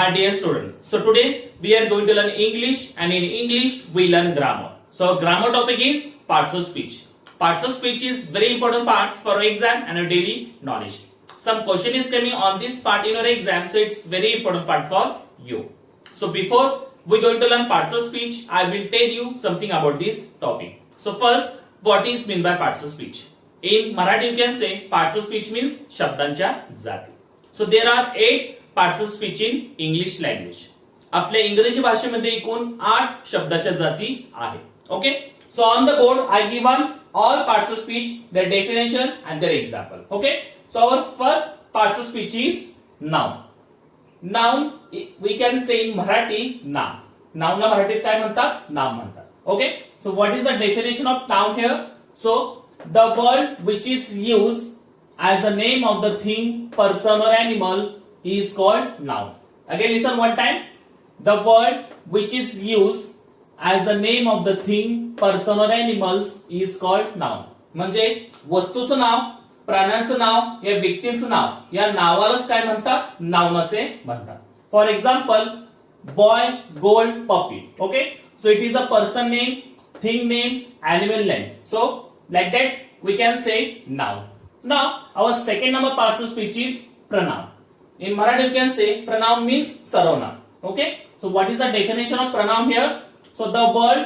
my dear student. So today we are going to learn English, and in English we learn grammar. So grammar topic is parts of speech. Parts of speech is very important parts for exam and your daily knowledge. Some question is coming on this part in your exam, so it's very important part for you. So before we going to learn parts of speech, I will tell you something about this topic. So first, what is mean by parts of speech? In Marathi you can say parts of speech means शब्दांच्या जाती. So there are 8 parts of speech in English language. आपल्या इंग्रजी भाषेमध्ये एकूण 8 शब्दाच्या जाती आहेत. Okay? So on the board I given all parts of speech, their definition and their example. Okay? So our first parts of speech is noun. Noun we can say in Marathi नाम. Noun ला मराठीत काय म्हणतात? नाम म्हणतात. Okay? So what is the definition of noun here? So the word which is used as the name of the thing, person or animal is called noun. Again listen one time. The word which is used as the name of the thing, person or animals is called noun. म्हणजे वस्तूचं नाव, प्राण्यांचं नाव या व्यक्तींचं नाव या नावालाच काय म्हणतात? Noun असे म्हणतात. For example boy, gold, puppy. Okay, so it is a person name, thing name, animal name. So like that we can say noun. Now our second number parts of speech is pronoun. In Marathi you can say pronoun means sarvanaam. Okay, so what is the definition of pronoun here? So the word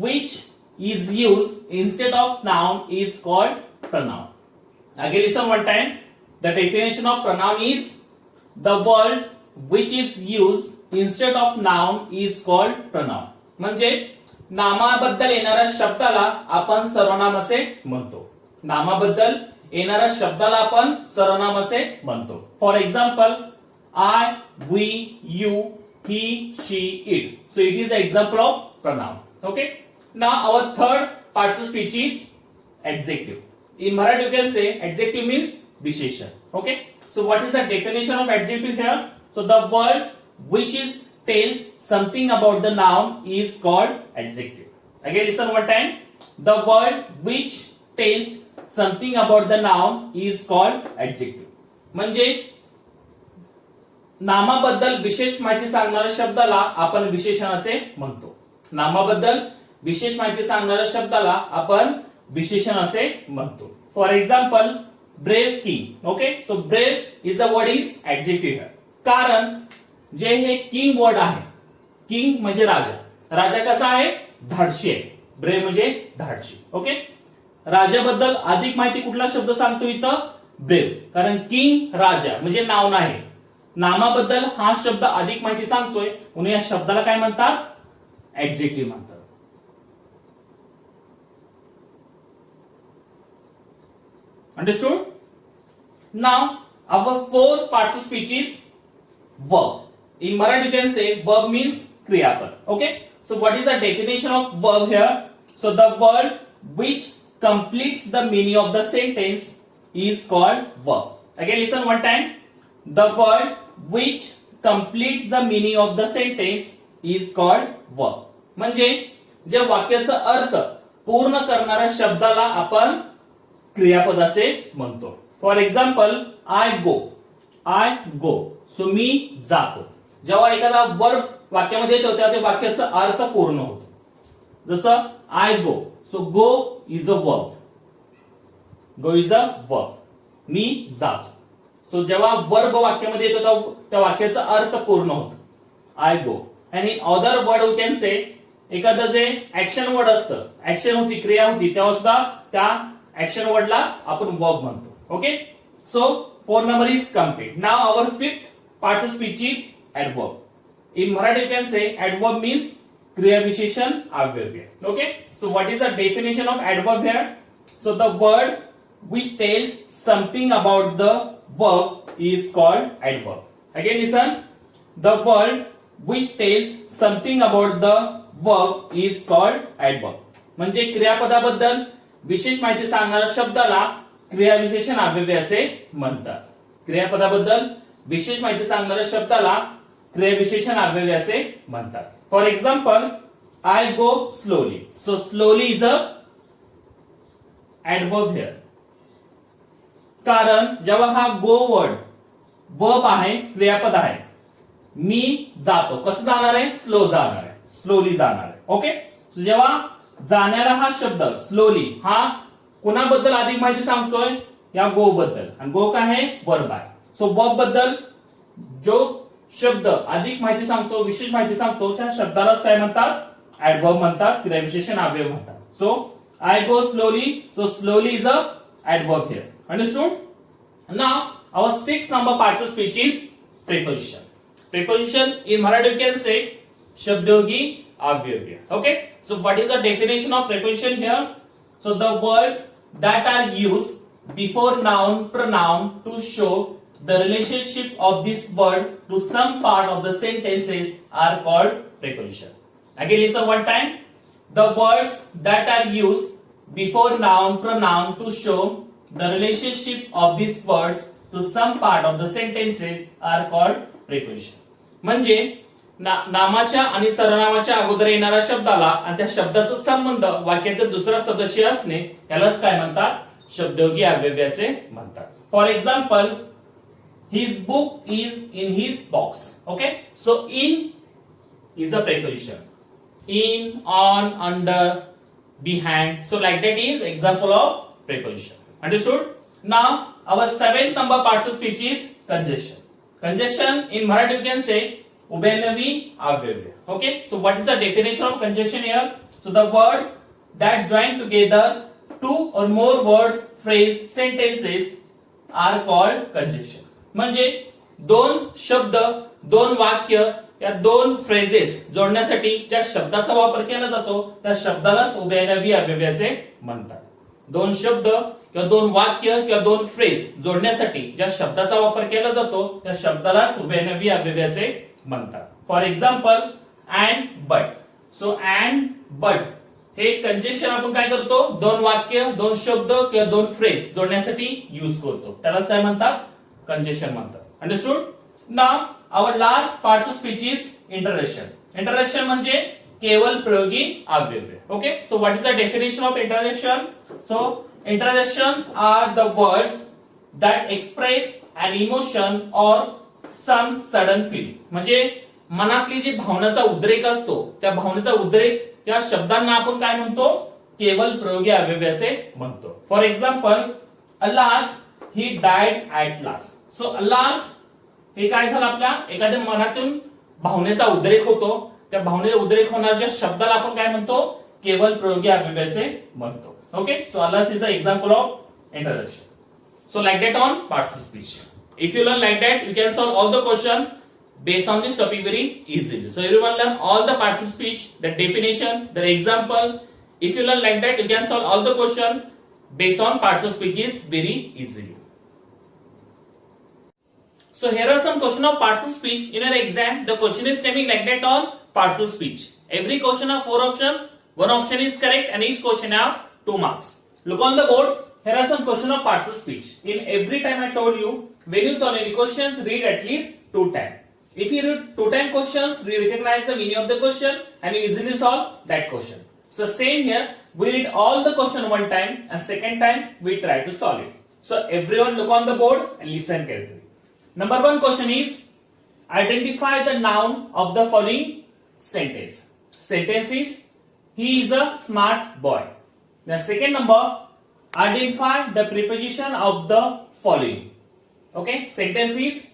which is used instead of noun is called pronoun. Again listen one time. The definition of pronoun is the word which is used instead of noun is called pronoun. म्हणजे नामाबद्दल येणाऱ्या शब्दाला आपण सर्वनाम असे म्हणतो. नामाबद्दल येणाऱ्या शब्दाला आपण सर्वनाम असे म्हणतो. For example I, we, you, he, she, it. So it is example of pronoun. Okay, now our third parts of speech is adjective. In Marathi you can say adjective means विशेषण. Okay, so what is the definition of adjective here? So the word which is tells something about the noun is called adjective. Again listen one time. The word which tells something about the noun is called adjective. म्हणजे नामाबद्दल विशेष माहिती सांगणाऱ्या शब्दाला आपण विशेषण असे म्हणतो. नामाबद्दल विशेष माहिती सांगणाऱ्या शब्दाला आपण विशेषण असे म्हणतो. For example brave king. Okay, so brave is a word is adjective. कारण जे हे किंग वर्ड आहे, किंग म्हणजे राजा. राजा कसा आहे? धाडशी आहे. ब्रेव म्हणजे धाडशी. ओके, राजाबद्दल अधिक माहिती कुठला शब्द सांगतो इथं? ब्रेव. कारण किंग राजा म्हणजे नाउन आहे. नामाबद्दल हा शब्द अधिक माहिती सांगतोय म्हणून या शब्दाला काय म्हणतात? ऍडजेक्टिव्ह म्हणतात. Understood? Now our four parts of speech is verb. In Marathi you can say verb means क्रियापद. Okay, so what is the definition of verb here? So the word which completes the meaning of the sentence is called verb. Again listen one time. The word which completes the meaning of the sentence is called verb. म्हणजे जे वाक्याचा अर्थ पूर्ण करणाऱ्या शब्दाला आपण क्रियापद असे म्हणतो. For example I go. I go, so मी जातो. जेव्हा एखादा वर्ब वाक्यामध्ये येतो तेव्हा ते वाक्याचा अर्थ पूर्ण होतो. जसं I go, so go is a verb. Go is a verb. मी जातो. सो जेव्हा वर्ब वाक्यामध्ये येतो त्या वाक्याचा अर्थ पूर्ण होतो. I go. आणि in other word we can say एखादं जे ऍक्शन वर्ड असतं, ऍक्शन होती, क्रिया होती, तेव्हा सुद्धा त्या ऍक्शन वर्डला आपण वर्ब म्हणतो. Okay, so 4 number is complete. Now our fifth part of speech is adverb. In Marathi you can say adverb means क्रिया विशेषण अव्यय. Okay, so what is the definition of adverb here? So the word which tells something about the verb is called adverb. Again listen. The word which tells something about the verb is called adverb. म्हणजे क्रियापदाबद्दल विशेष माहिती सांगणाऱ्या शब्दाला क्रियाविशेषण अव्यय असे म्हणतात. क्रियापदाबद्दल विशेष माहिती सांगणाऱ्या शब्दाला क्रियाविशेषण अव्यय असे म्हणतात. For example I go slowly. So slowly is a adverb here. कारण जेव्हा हा गो वर्ड वर्ब आहे, क्रियापद आहे, मी जातो. कसं जाणार आहे? स्लो जाणार आहे, स्लोली जाणार आहे. ओके, जेव्हा जाण्याला हा शब्द स्लोली हा कुणाबद्दल अधिक माहिती सांगतोय? या गो बद्दल. आणि गो काय आहे? वर्ब आहे. सो वर्ब बद्दल जो शब्द अधिक माहिती सांगतो, विशेष माहिती सांगतो, त्या शब्दालाच काय म्हणतात? ऍडवर्ब म्हणतात, क्रियाविशेषण अव्यय म्हणतात. So I go slowly, so slowly is a adverb here. Understood? Now our 6th number part of speech is preposition. Preposition in Marathi you can say shabdyogi avyavya. Okay, so what is the definition of preposition here? So the words that are used before noun pronoun to show the relationship of this word to some part of the sentences are called preposition. Again listen one time. The words that are used before noun pronoun to show the relationship of these words to some part of the sentences are called preposition. म्हणजे नामाच्या आणि सर्वनामाच्या अगोदर येणाऱ्या शब्दाला आणि त्या शब्दाचा संबंध वाक्यातील दुसऱ्या शब्दाशी असणे यालाच काय म्हणतात? शब्दयोगी अव्यय असे म्हणतात. For example, his book is in his box. Okay, so in is a preposition. In, on, under, behind. So like that is example of preposition. Understood? Now our 7th number parts of speech is conjunction. Conjunction in Marathi you can say ubhayanavi avyavya. Okay, so what is the definition of conjunction here? So the words that join together two or more words, phrase, sentences are called conjunction. म्हणजे दोन शब्द, दोन वाक्य या दोन phrases जोडण्यासाठी ज्या शब्दाचा वापर केला जातो त्या शब्दालाच उभयनवी अव्यय असे म्हणतात. दोन शब्द किंवा दोन वाक्य किंवा दोन फ्रेज जोडण्यासाठी ज्या शब्दाचा वापर केला जातो त्या शब्दालाच उभयनवी अव्यय असे म्हणतात. For example, and but. So and but हे कंजंक्शन आपण काय करतो? दोन वाक्य, दोन शब्द किंवा दोन फ्रेज जोडण्यासाठी यूज करतो, त्यालाच काय म्हणतात? कंजंक्शन म्हणतात. Understood? Now our last parts of speech is interjection. Interjection म्हणजे केवल प्रयोगी अव्यय. Okay, so what is the definition of interjection? So interjections are the words that express an emotion or some sudden feeling. म्हणजे मनातली जी भावनाचा उद्रेक असतो त्या भावनेचा उद्रेक या शब्दांना आपण काय म्हणतो? केवल प्रयोगी अव्यय असे म्हणतो. For example, alas he died at last. So alas हे काय झालं? आपल्या एखाद्या मनातून भावनेचा उद्रेक होतो, त्या भावनेचा उद्रेक होणाऱ्या शब्दाला आपण काय म्हणतो? केवल प्रयोगी अव्यय असे म्हणतो. Okay, so alas is an example of interjection. So like that on parts of speech. If you learn like that, you can solve all the question based on this topic very easily. So everyone learn all the parts of speech, the definition, the example. If you learn like that, you can solve all the question based on parts of speech is very easily. So here are some question of parts of speech in your exam. The question is coming like that on parts of speech. Every question have 4 options. One option is correct and each question have 2 marks. Look on the board. Here are some question of parts of speech. In every time I told you, when you solve any questions, read at least 2 times. If you read 2 times questions, we recognize the meaning of the question and you easily solve that question. So same here, we read all the question 1 time and second time we try to solve it. So everyone look on the board and listen carefully. Number 1 question is, identify the noun of the following sentence. Sentence is, he is a smart boy. The second number, identify the preposition of the following. Okay, sentence is,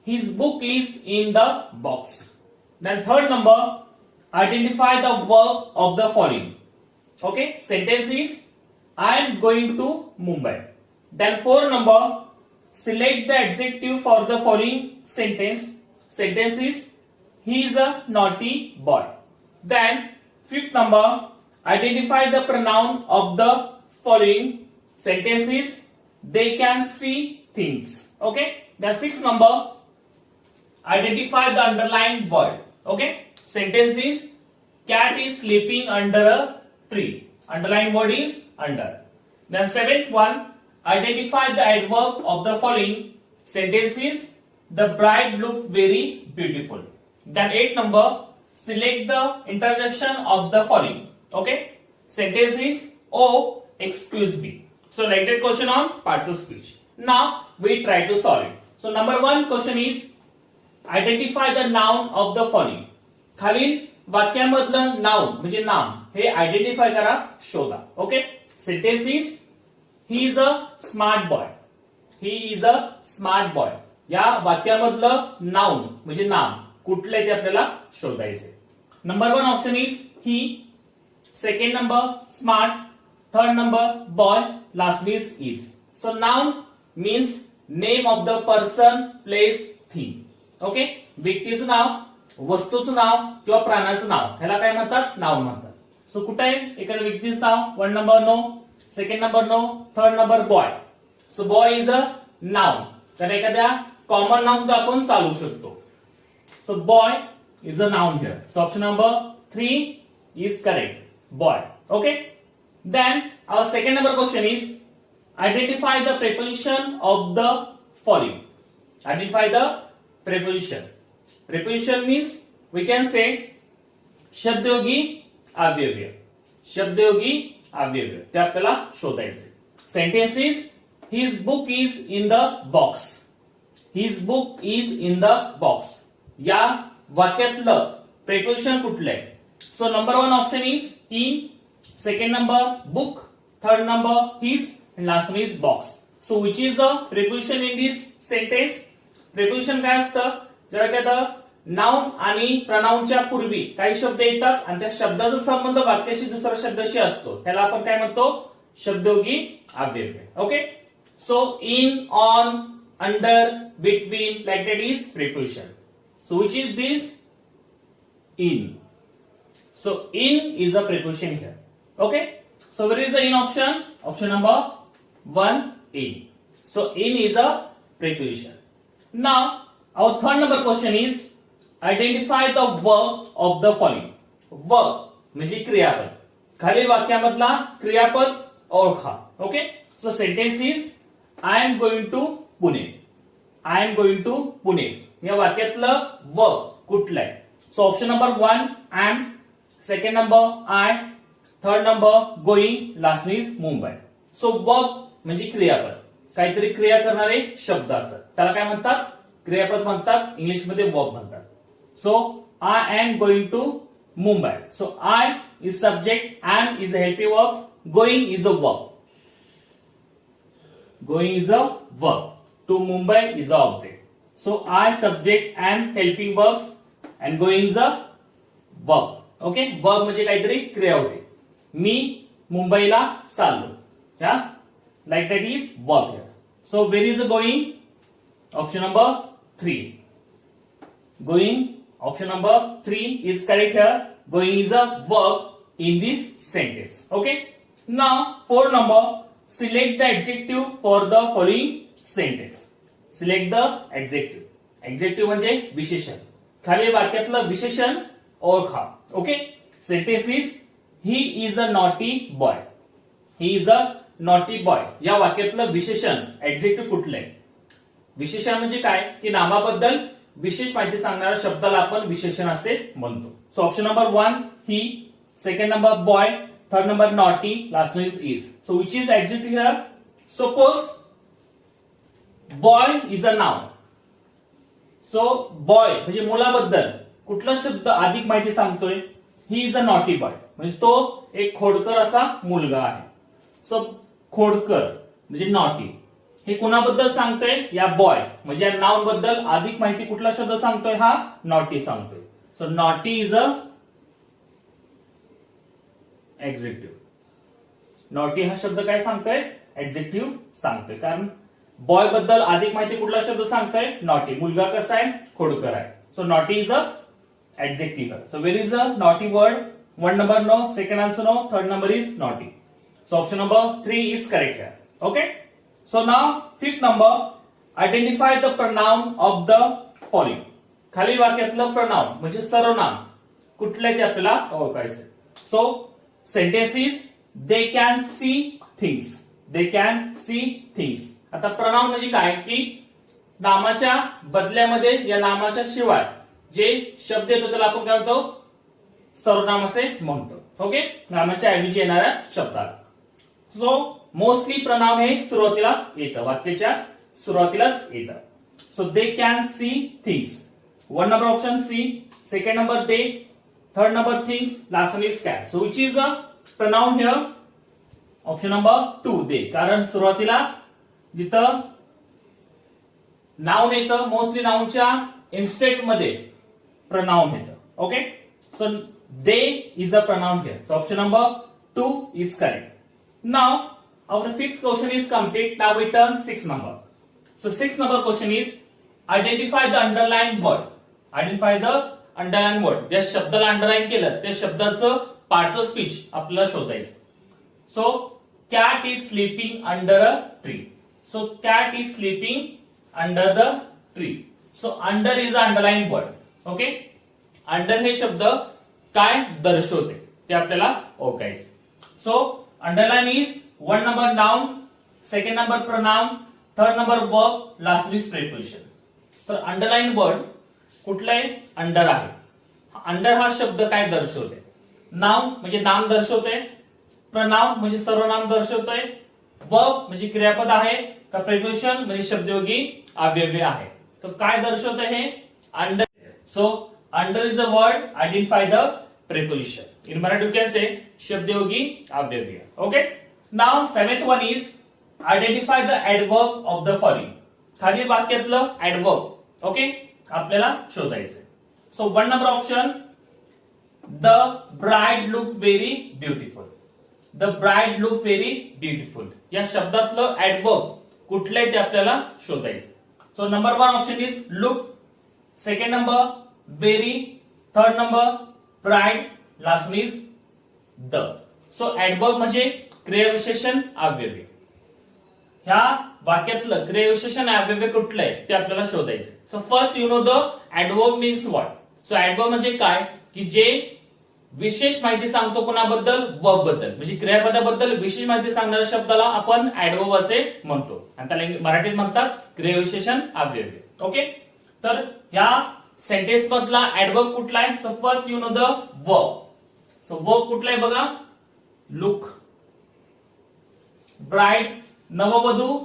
his book is in the box. Then third number, identify the verb of the following. Okay, sentence is, I am going to Mumbai. Then fourth number, select the adjective for the following sentence. Sentence is, he is a naughty boy. Then fifth number, identify the pronoun of the following. Sentence is, they can see things. Okay. The sixth number, identify the underlined word. Okay. Sentence is, cat is sleeping under a tree. Underlined word is under. Then seventh one, identify the adverb of the following. Sentence is, the bride looked very beautiful. Then 8th number, select the interjection of the following. Okay. Sentence is, oh, excuse me. So like that question on parts of speech. Now we try to solve it. So number 1 question is, identify the noun of the following. खालील वाक्यामधलं noun म्हणजे नाम हे identify करा, शोधा. Okay. Sentence is he is a smart boy. He is a smart boy. या वाक्यामधलं noun म्हणजे नाम कुठलं आहे ते आपल्याला शोधायचे. Number 1 option is he. Second number smart. Third number boy. Last is. So noun means name of the person, place, thing. Okay. व्यक्तीचं नाव, वस्तूचं नाव किंवा प्राण्याचं नाव ह्याला काय म्हणतात, नाउन म्हणतात. सो कुठे आहे एखाद्या व्यक्तीचं नाव. 1 number no, second number no, third number boy. So boy is a noun. तर एखाद्या कॉमन नाउन सुद्धा आपण चालू शकतो. So boy is a noun here. So option number 3 is correct. Boy. Okay. Then our second number question is identify the preposition of the following. Identify the preposition. Preposition means we can say शब्दयोगी अव्यय. शब्दयोगी अव्यय ते आपल्याला शोधायचे. Sentence is his book is in the box. His book is in the box. या वाक्यातलं preposition कुठलं आहे? So number 1 option is in, second number book, third number his, and last one is box. So which is the preposition in this sentence? Preposition काय असतं, जेव्हा एखादं noun आणि प्रनाउनच्या पूर्वी काही शब्द येतात आणि त्या शब्दाचा संबंध वाक्याशी दुसऱ्या शब्दाशी असतो त्याला आपण काय म्हणतो, शब्दयोगी अव्यय. Okay. So in, on, under, between, like that is preposition. So which is this? In. So in is a preposition here. Okay. So where is the in option? Option number 1, in. So in is a preposition. Now our third number question is identify the verb of the following. Verb म्हणजे क्रियापद. खालील वाक्यामधला क्रियापद ओळखा. Okay. So sentence is I am going to Pune. I am going to Pune. या वाक्यातलं verb कुठलं आहे? So option number 1 I am, second number I, third number going, last is Mumbai. So verb म्हणजे क्रियापद. काहीतरी क्रिया करणारे शब्द असतात त्याला काय म्हणतात, क्रियापद म्हणतात. इंग्लिश मध्ये verb म्हणतात. So I am going to Mumbai. So I is subject, am is a helping verb, going is a verb. Going is a verb. To Mumbai is a object. So I subject, am helping verbs and going is a verb. Okay. Verb म्हणजे काहीतरी क्रिया होते. मी मुंबईला चाललो. Yeah like that is verb here. So where is going? Option number 3. Going option number 3 is correct here. Going is a verb in this sentence. Okay. Now 4 number select the adjective for the following sentence. Select the adjective. Adjective म्हणजे विशेषण. खालील वाक्यातलं विशेषण ओळखा. Okay. Sentence is he is a naughty boy. He is a naughty boy या वाक्यातलं विशेषण एडजेक्टिव्ह कुठलं आहे? विशेषण म्हणजे काय की नामाबद्दल विशेष माहिती सांगणाऱ्या शब्दाला आपण विशेषण असे म्हणतो. So option number 1 he, second number boy, third number naughty, last is. So which is adjective here? Suppose boy is a noun. So boy म्हणजे मुलाबद्दल कुठला शब्द अधिक माहिती सांगतोय? He is a naughty boy म्हणजे तो एक खोडकर असा मुलगा आहे. सो खोडकर म्हणजे नॉटी हे कुणाबद्दल सांगतोय? या बॉय म्हणजे या नाउन बद्दल अधिक माहिती कुठला शब्द सांगतोय? हा नॉटी सांगतोय. So naughty is a adjective. Naughty हा शब्द काय सांगतोय? एडजेक्टिव्ह सांगतोय. कारण बॉय बद्दल अधिक माहिती कुठला शब्द सांगतोय? नॉटी. मुलगा कसा आहे? खोडकर आहे. So naughty is a adjective. So where is the naughty word? 1 number no, second answer no, third number is naughty. So option number 3 is correct here. Okay. So now fifth number identify the pronoun of the following. खालील वाक्यातलं pronoun म्हणजे सर्वनाम कुठलं आहे ते आपल्याला ओळखायचं. So sentence is they can see things. They can see things. आता pronoun म्हणजे काय की नामाच्या बदल्यामध्ये या नामाच्या शिवाय जे शब्द येतो त्याला आपण काय म्हणतो? सर्वनाम असे म्हणतो. ओके. नामाच्या ऐवजी येणाऱ्या शब्दाला. सो मोस्टली प्रनाम हे सुरुवातीला येतं, वाक्याच्या सुरुवातीलाच येतं. So they can see things. 1 number option C, second number they, third number things, last one is can. So which is a pronoun here? Option number 2 they. कारण सुरुवातीला जिथं नाउन येतं मोस्टली नाउनच्या इन्स्टेट मध्ये pronoun येतं. Okay, so they is a pronoun here. So option number 2 is correct. Now our fifth question is complete. Now we turn 6 number. So 6 number question is identify the underlined word. Identify the underlined word. ज्या शब्दाला underline केलं त्या शब्दाचं parts of speech आपल्याला शोधायचं. So cat is sleeping under a tree. So cat is sleeping under the tree. So under is a underlined word. Okay, under हे शब्द काय दर्शवते ते आपल्याला ओळखायचं. So underline is 1 number noun, second number pronoun, third number verb, last is preposition. तर underline word कुठलं आहे? अंडर आहे. अंडर हा शब्द काय दर्शवते? नाउन म्हणजे नाम दर्शवते, प्रोनाउन म्हणजे सर्वनाम दर्शवतोय, वर्ब म्हणजे क्रियापद आहे का प्रीपोजिशन म्हणजे शब्दयोगी अव्यय आहे. तर काय दर्शवते हे? Under. So under is a word, identify the preposition. In Marathi you can say shabdyogi avyavya. Okay, now seventh one is identify the adverb of the following. खालील वाक्यातलं adverb okay आपल्याला शोधायचं. So 1 number option, the bride look very beautiful. The bride look very beautiful. या शब्दातलं adverb कुठलं आहे ते आपल्याला शोधायचं. So number 1 option is look, second number very, third number bride, last one is the. So adverb म्हणजे क्रियाविशेषण अव्यय. ह्या वाक्यातलं क्रियाविशेषण अव्यय कुठलं आहे ते आपल्याला शोधायचं. So first you know the adverb means what. So adverb म्हणजे काय की जे विशेष माहिती सांगतो कोणाबद्दल? वर्ब बद्दल. म्हणजे क्रियापदाबद्दल विशेष माहिती सांगणाऱ्या शब्दाला आपण adverb असे म्हणतो आणि त्याला मराठीत म्हणतात क्रियाविशेषण अव्यय. ओके, तर ह्या सेंटेन्स मधला ऍडवर्ब कुठला आहे? So first you know the verb. So verb कुठला आहे बघा? लुक. ब्राइड नववधू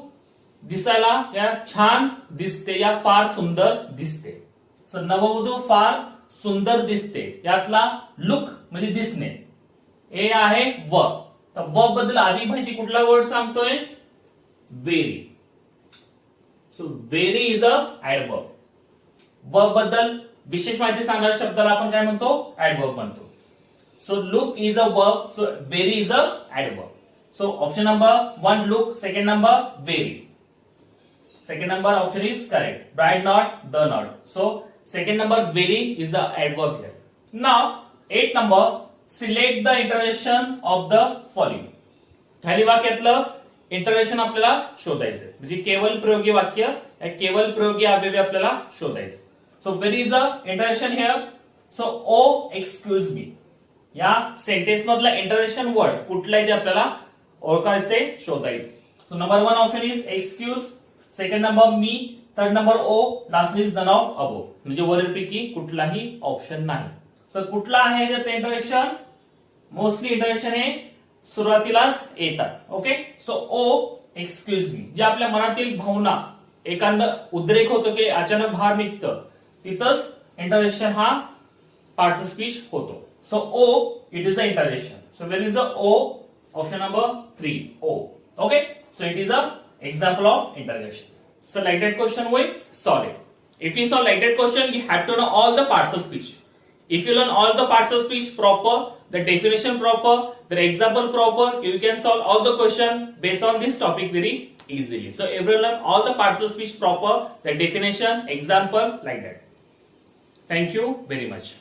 दिसायला या छान दिसते, या फार सुंदर दिसते. सो नववधू फार सुंदर दिसते यातला लुक म्हणजे दिसणे हे आहे वर्ब. तर वर्ब बद्दल आधी माहिती कुठला वर्ड सांगतोय? Very. So very is a adverb. Verb बद्दल विशेष माहिती सांगणाऱ्या शब्दाला आपण काय म्हणतो? ऍडवर्ब म्हणतो. So look is a verb, so very is a adverb. So option number 1 look, second number very. Second number option is correct. Bride not, the not. So second number very is the adverb here. Now 8 number select the interjection of the following. खाली वाक्यातलं interjection आपल्याला शोधायचं म्हणजे केवल प्रयोगी वाक्य, केवल प्रयोगी अव्यय आपल्याला शोधायचं. So where is the interjection here? So oh excuse me या सेंटेन्स मधला इंटरजेक्शन वर्ड कुठला आहे ते आपल्याला ओळखायचे, शोधायचे. So number 1 option is excuse, second number me, third number oh, last is none of above. म्हणजे वरीलपैकी कुठलाही ऑप्शन नाही. सो कुठला आहे त्याचं इंटरजेक्शन? मोस्टली इंटरजेक्शन हे सुरुवातीलाच येतात. ओके, सो ओ एक्सक्यूज मी जे आपल्या मनातील भावना एखादा उद्रेक होतो की अचानक बाहेर निघतं तिथंच इंटरजेक्शन हा पार्ट्स ऑफ स्पीच होतो. So oh it is the interjection. So where is the oh? Option number 3 oh. Okay, so it is a example of interjection. So like that question we solve it. If you solve like that question, you have to know all the parts of speech. If you learn all the parts of speech proper, the definition proper, the example proper, you can solve all the question based on this topic very easily. So everyone learn all the parts of speech proper, the definition, example, like that. Thank you very much.